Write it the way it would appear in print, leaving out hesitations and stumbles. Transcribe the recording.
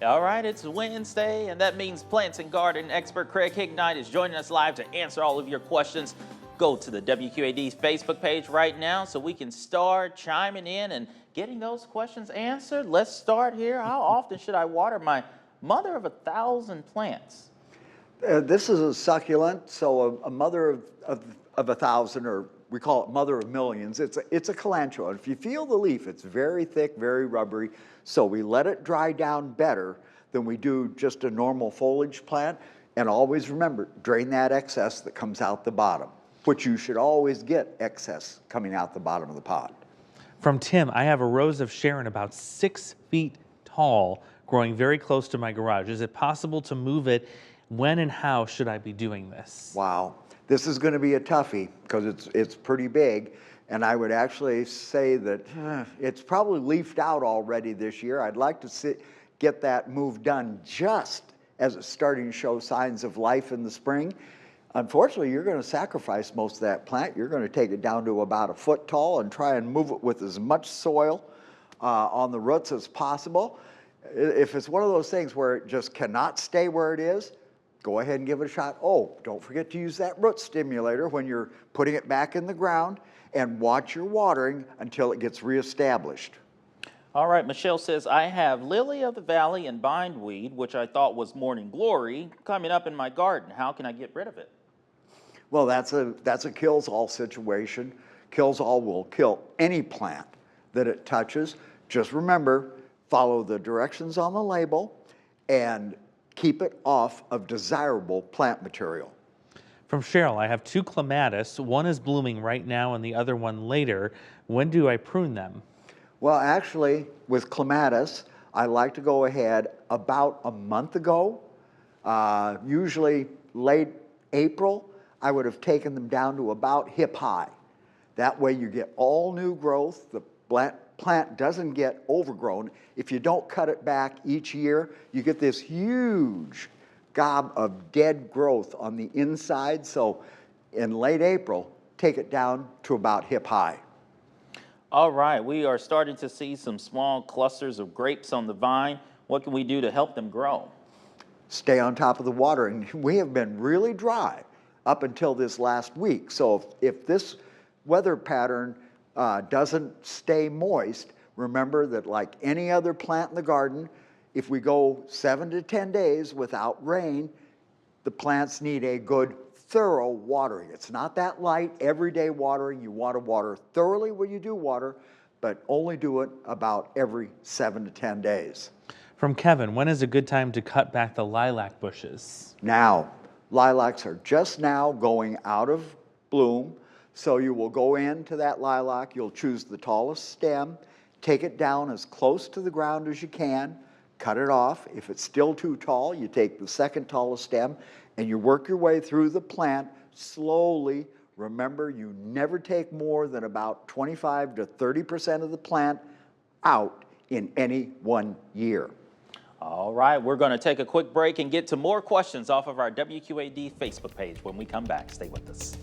All right, it's Wednesday, and that means plants and garden expert Craig Hignight is joining us live to answer all of your questions. Go to the WQAD Facebook page right now so we can start chiming in and getting those questions answered. Let's start here. How often should I water my mother of 1,000 plants? This is a succulent, so a mother of 1,000, or we call it mother of millions. It's a calantula. If you feel the leaf, it's very thick, very rubbery. So we let it dry down better than we do just a normal foliage plant. And always remember, drain that excess that comes out the bottom, which you should always get excess coming out the bottom of the pot. From Tim, I have a rose of Sharon about 6 feet tall, growing very close to my garage. Is it possible to move it? When and how should I be doing this? Wow, this is going to be a toughie because it's pretty big, and I would actually say that it's probably leafed out already this year. I'd like to get that move done just as it's starting to show signs of life in the spring. Unfortunately, you're going to sacrifice most of that plant. You're going to take it down to about 1 foot tall and try and move it with as much soil on the roots as possible. If it's one of those things where it just cannot stay where it is, go ahead and give it a shot. Oh, don't forget to use that root stimulator when you're putting it back in the ground, and watch your watering until it gets reestablished. All right, Michelle says, I have lily of the valley and bindweed, which I thought was morning glory, coming up in my garden. How can I get rid of it? Well, that's a kills-all situation. Kills-all will kill any plant that it touches. Just remember, follow the directions on the label and keep it off of desirable plant material. From Cheryl, I have 2 clematis. One is blooming right now and the other one later. When do I prune them? Well, actually, with clematis, I like to go ahead about a month ago, usually late April, I would have taken them down to about hip high. That way you get all new growth. The plant doesn't get overgrown. If you don't cut it back each year, you get this huge gob of dead growth on the inside. So in late April, take it down to about hip high. All right, we are starting to see some small clusters of grapes on the vine. What can we do to help them grow? Stay on top of the water. And we have been really dry up until this last week. So if this weather pattern doesn't stay moist, remember that like any other plant in the garden, if we go 7 to 10 days without rain, the plants need a good thorough watering. It's not that light everyday watering. You want to water thoroughly when you do water, but only do it about every 7 to 10 days. From Kevin, when is a good time to cut back the lilac bushes? Now, lilacs are just now going out of bloom. So you will go into that lilac, you'll choose the tallest stem, take it down as close to the ground as you can, cut it off. If it's still too tall, you take the second tallest stem and you work your way through the plant slowly. Remember, you never take more than about 25 to 30% of the plant out in any one year. All right, we're going to take a quick break and get to more questions off of our WQAD Facebook page when we come back. Stay with us.